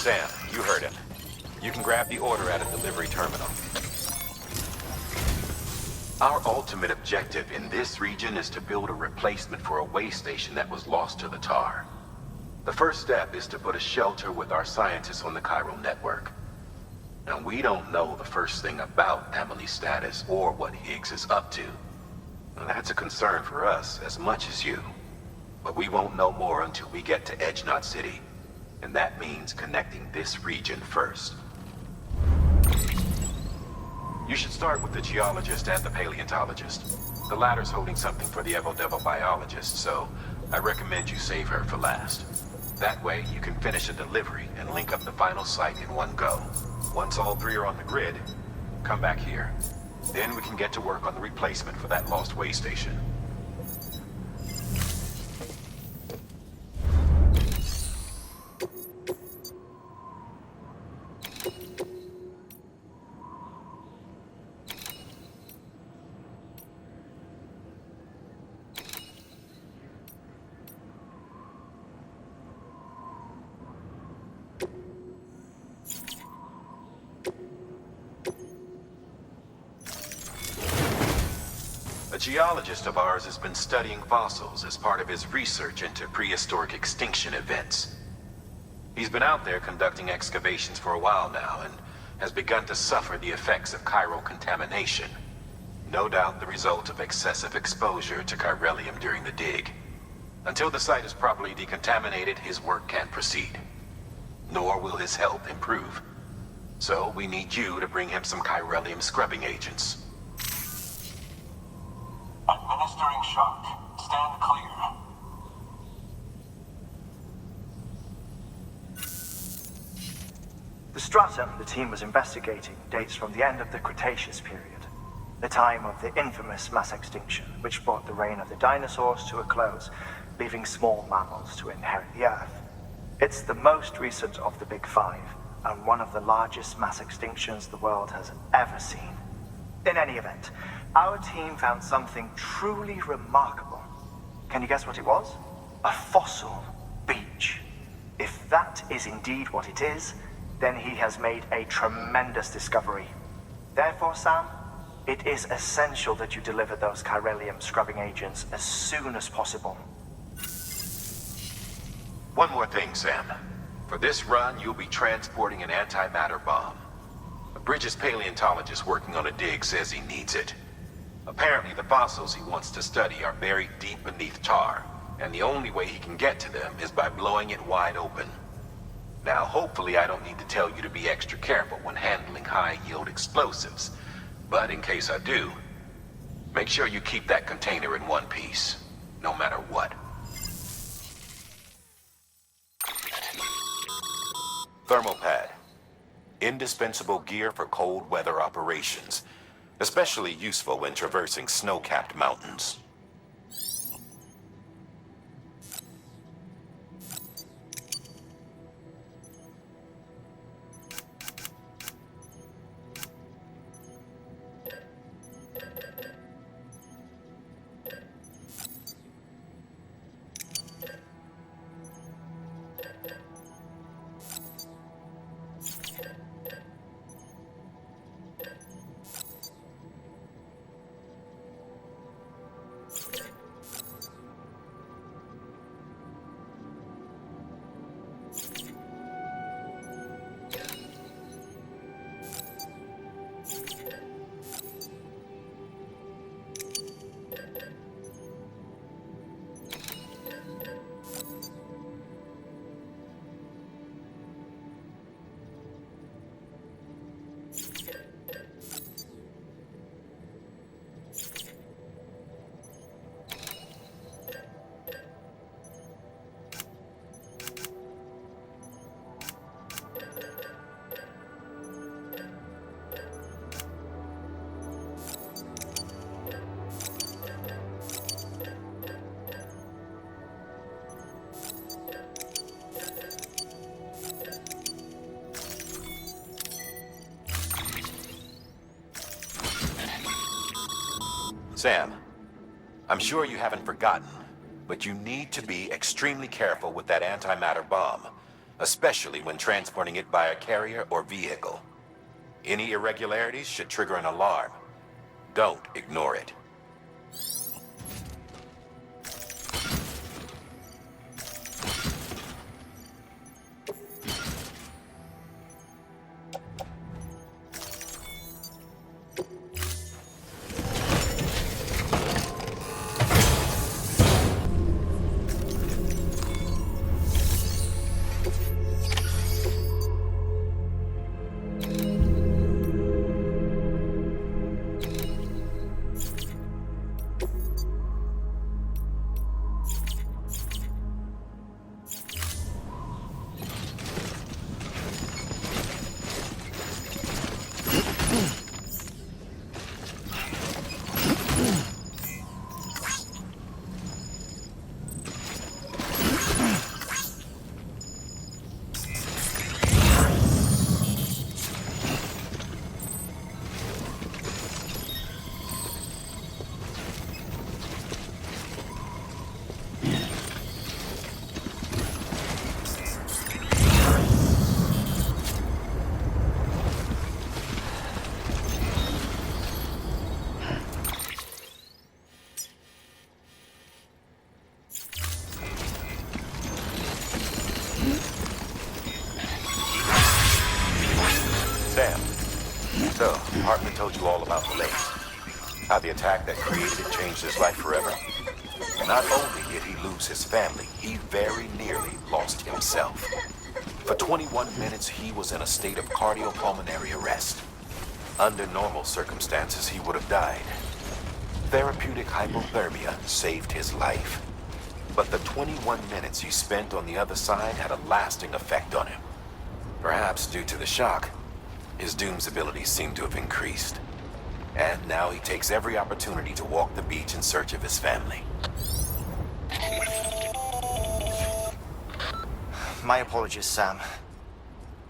Sam, you heard him. You can grab the order at a delivery terminal. Our ultimate objective in this region is to build a replacement for a way station that was lost to the tar. The first step is to put a shelter with our scientists on the chiral network. Now, we don't know the first thing about Emily's status or what Higgs is up to. Now, that's a concern for us as much as you. But we won't know more until we get to Edge Knot City. And that means connecting this region first. You should start with the geologist and the paleontologist. The latter's holding something for the Evo-Devo biologist, so I recommend you save her for last. That way, you can finish a delivery and link up the final site in one go. Once all three are on the grid, come back here. Then we can get to work on the replacement for that lost way station. A geologist of ours has been studying fossils as part of his research into prehistoric extinction events. He's been out there conducting excavations for a while now and has begun to suffer the effects of chiral contamination. No doubt the result of excessive exposure to chiralium during the dig. Until the site is properly decontaminated, his work can't proceed. Nor will his health improve. So we need you to bring him some chiralium scrubbing agents. Administering shock. Stand clear. The stratum the team was investigating dates from the end of the Cretaceous period, the time of the infamous mass extinction, which brought the reign of the dinosaurs to a close, leaving small mammals to inherit the Earth. It's the most recent of the Big Five, and one of the largest mass extinctions the world has ever seen. In any event, our team found something truly remarkable. Can you guess what it was? A fossil beach. If that is indeed what it is, then he has made a tremendous discovery. Therefore, Sam, it is essential that you deliver those chiralium scrubbing agents as soon as possible. One more thing, Sam. For this run, you'll be transporting an antimatter bomb. A Bridges paleontologist working on a dig says he needs it. Apparently, the fossils he wants to study are buried deep beneath tar, and the only way he can get to them is by blowing it wide open. Now, hopefully I don't need to tell you to be extra careful when handling high-yield explosives, but in case I do, make sure you keep that container in one piece, no matter what. Thermal pad. Indispensable gear for cold weather operations, especially useful when traversing snow-capped mountains. Sam, I'm sure you haven't forgotten, but you need to be extremely careful with that antimatter bomb. especially when transporting it by a carrier or vehicle. Any irregularities should trigger an alarm. Don't ignore it. So, Hartman told you all about the lake. How the attack that created it changed his life forever. Not only did he lose his family, he very nearly lost himself. For 21 minutes, he was in a state of cardiopulmonary arrest. Under normal circumstances, he would have died. Therapeutic hypothermia saved his life. But the 21 minutes he spent on the other side had a lasting effect on him. Perhaps due to the shock, his Doom's abilities seem to have increased. And now he takes every opportunity to walk the beach in search of his family. My apologies, Sam.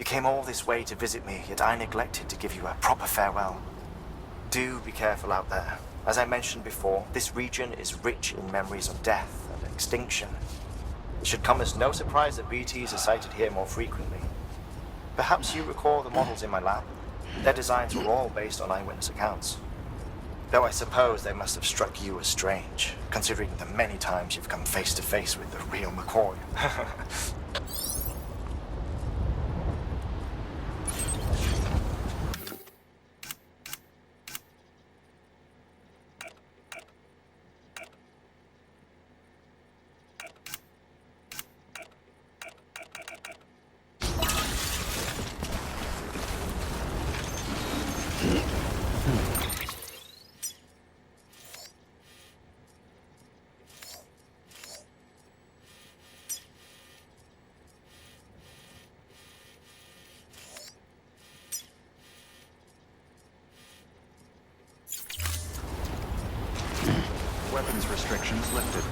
You came all this way to visit me, yet I neglected to give you a proper farewell. Do be careful out there. As I mentioned before, this region is rich in memories of death and extinction. It should come as no surprise that BTs are sighted here more frequently. Perhaps you recall the models in my lab? Their designs were all based on eyewitness accounts. Though I suppose they must have struck you as strange, considering the many times you've come face to face with the real McCoy. Weapons restrictions lifted.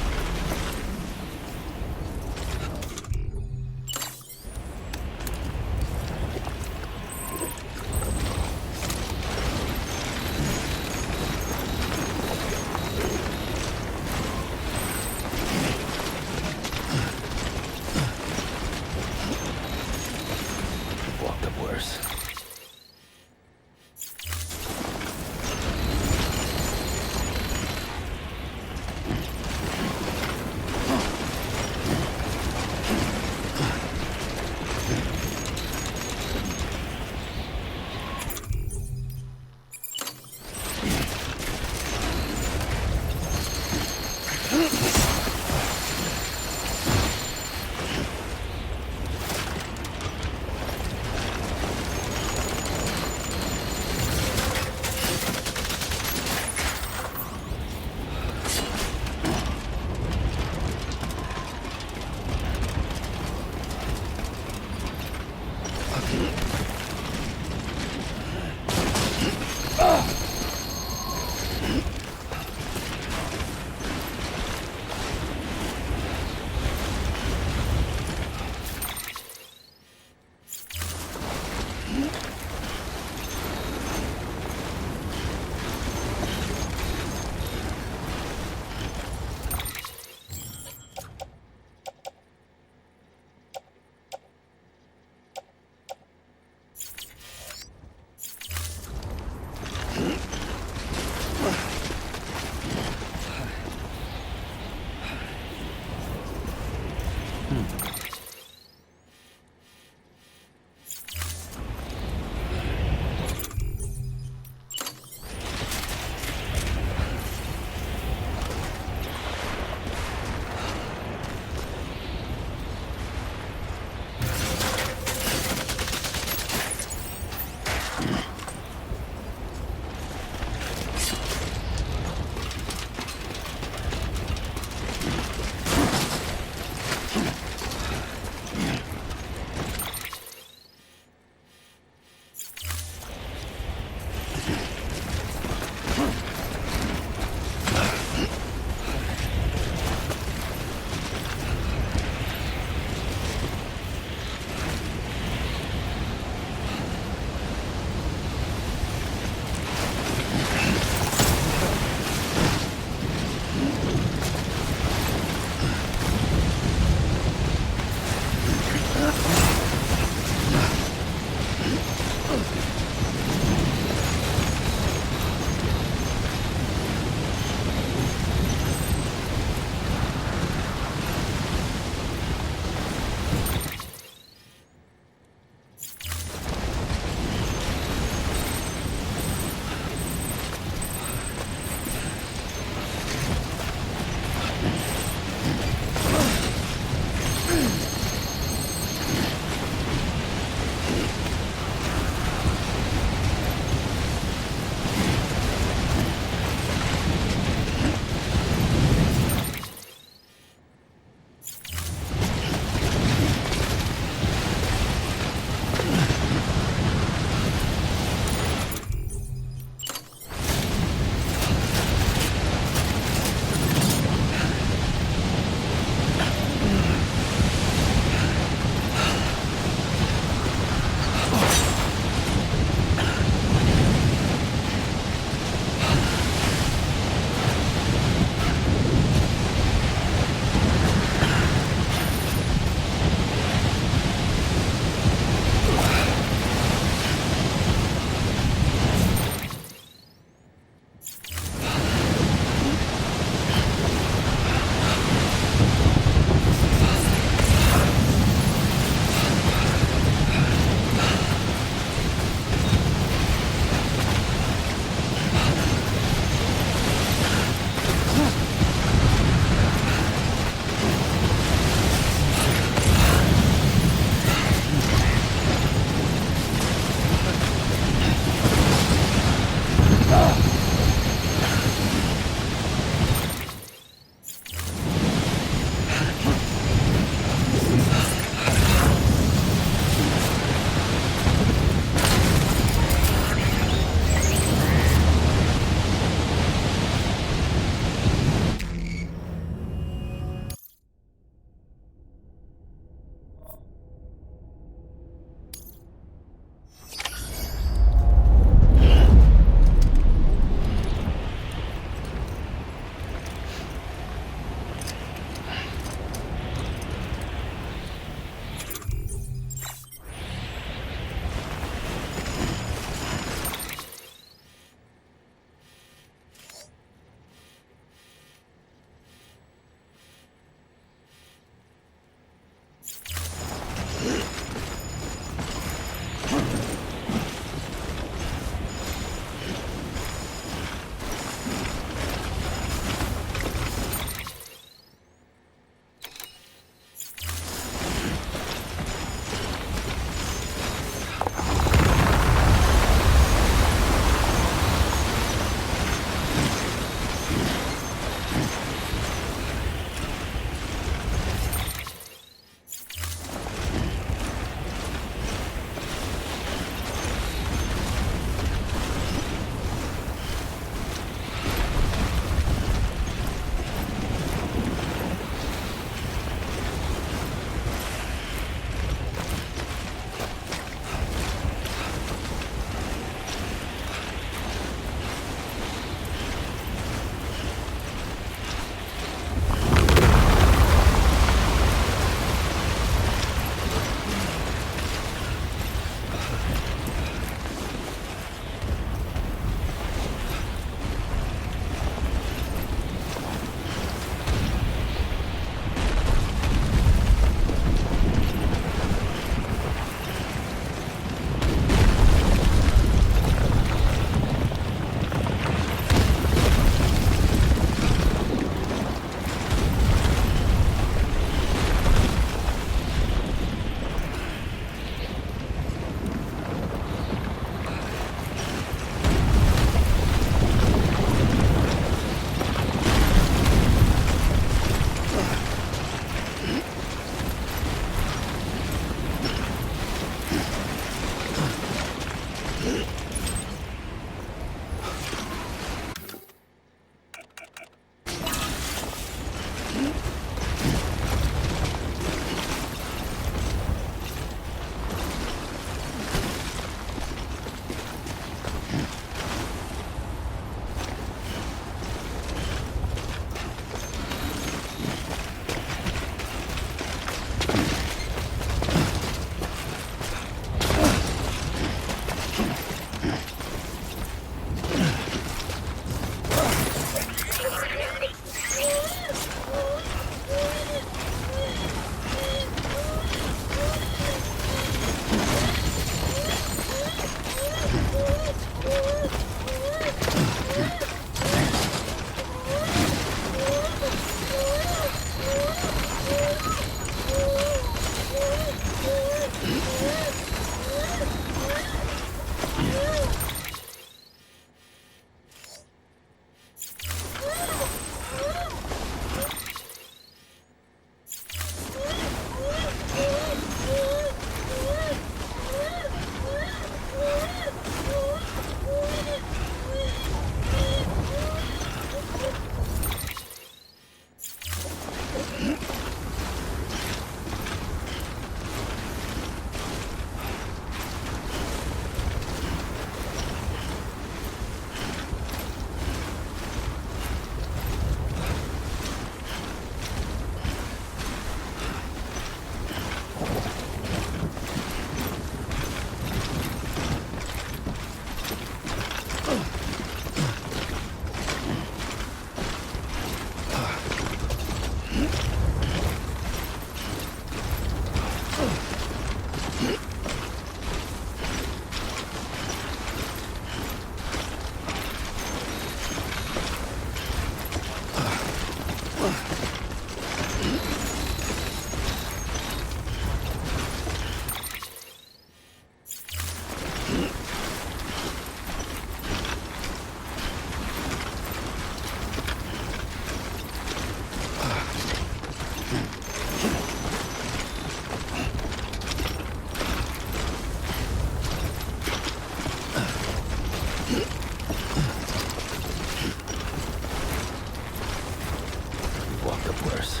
worse.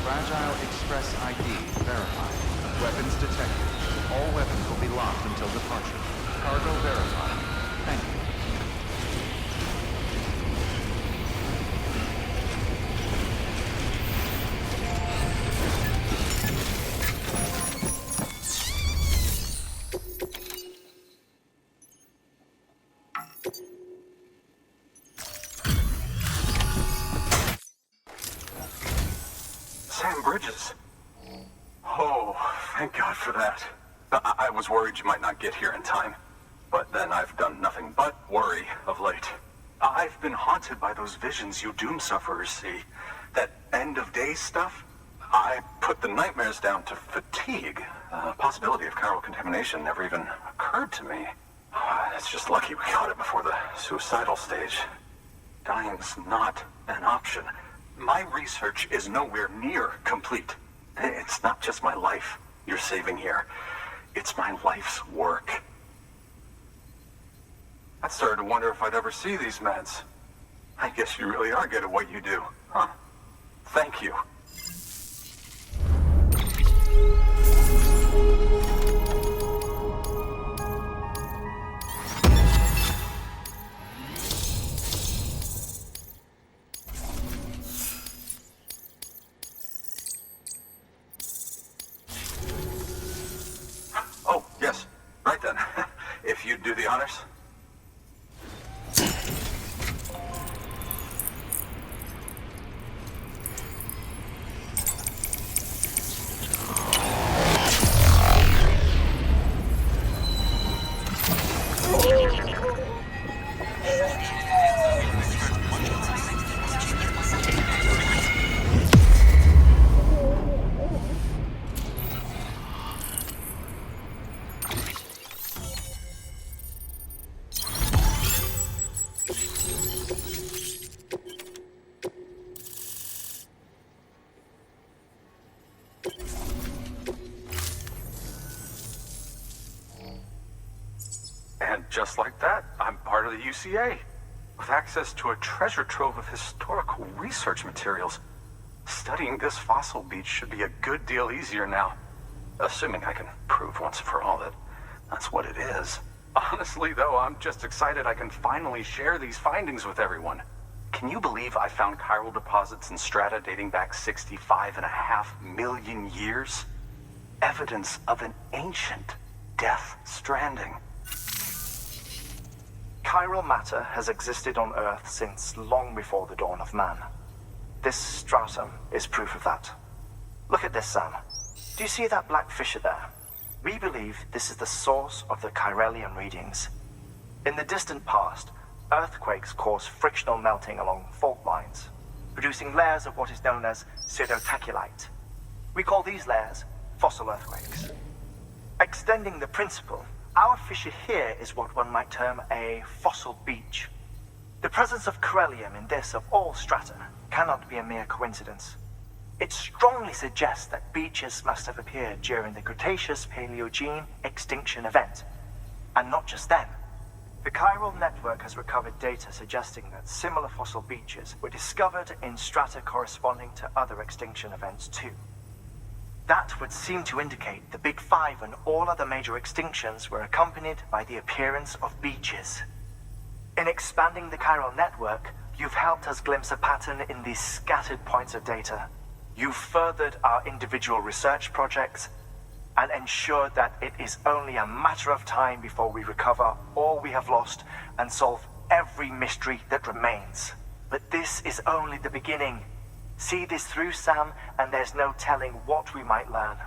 Fragile Express ID verified. Weapons detected. All weapons will be locked until departure. Cargo verified. Thank you. Bridges. Oh, thank God for that. I was worried you might not get here in time. But then I've done nothing but worry of late. I've been haunted by those visions you doom sufferers see. That end of days stuff. I put the nightmares down to fatigue. The possibility of chiral contamination never even occurred to me. It's just lucky we caught it before the suicidal stage. Dying's not an option. My research is nowhere near complete. It's not just my life you're saving here. It's my life's work. I started to wonder if I'd ever see these meds. I guess you really are good at what you do, huh? Thank you. Oh, yes. Right then. If you'd do the honors. just like that, I'm part of the UCA, with access to a treasure trove of historical research materials. Studying this fossil beach should be a good deal easier now, assuming I can prove once and for all that that's what it is. Honestly, though, I'm just excited I can finally share these findings with everyone. Can you believe I found chiral deposits in strata dating back 65.5 million years? Evidence of an ancient Death Stranding. Chiral matter has existed on Earth since long before the dawn of man. This stratum is proof of that. Look at this, Sam. Do you see that black fissure there? We believe this is the source of the Chiralian readings. In the distant past, earthquakes cause frictional melting along fault lines, producing layers of what is known as pseudotachylite. We call these layers fossil earthquakes. Extending the principle, our fissure here is what one might term a fossil beach. The presence of chiralium in this of all strata cannot be a mere coincidence. It strongly suggests that beaches must have appeared during the Cretaceous-Paleogene extinction event. And not just then. The chiral network has recovered data suggesting that similar fossil beaches were discovered in strata corresponding to other extinction events too. That would seem to indicate the Big Five and all other major extinctions were accompanied by the appearance of beaches. In expanding the chiral network, you've helped us glimpse a pattern in these scattered points of data. You've furthered our individual research projects and ensured that it is only a matter of time before we recover all we have lost and solve every mystery that remains. But this is only the beginning. See this through, Sam, and there's no telling what we might learn.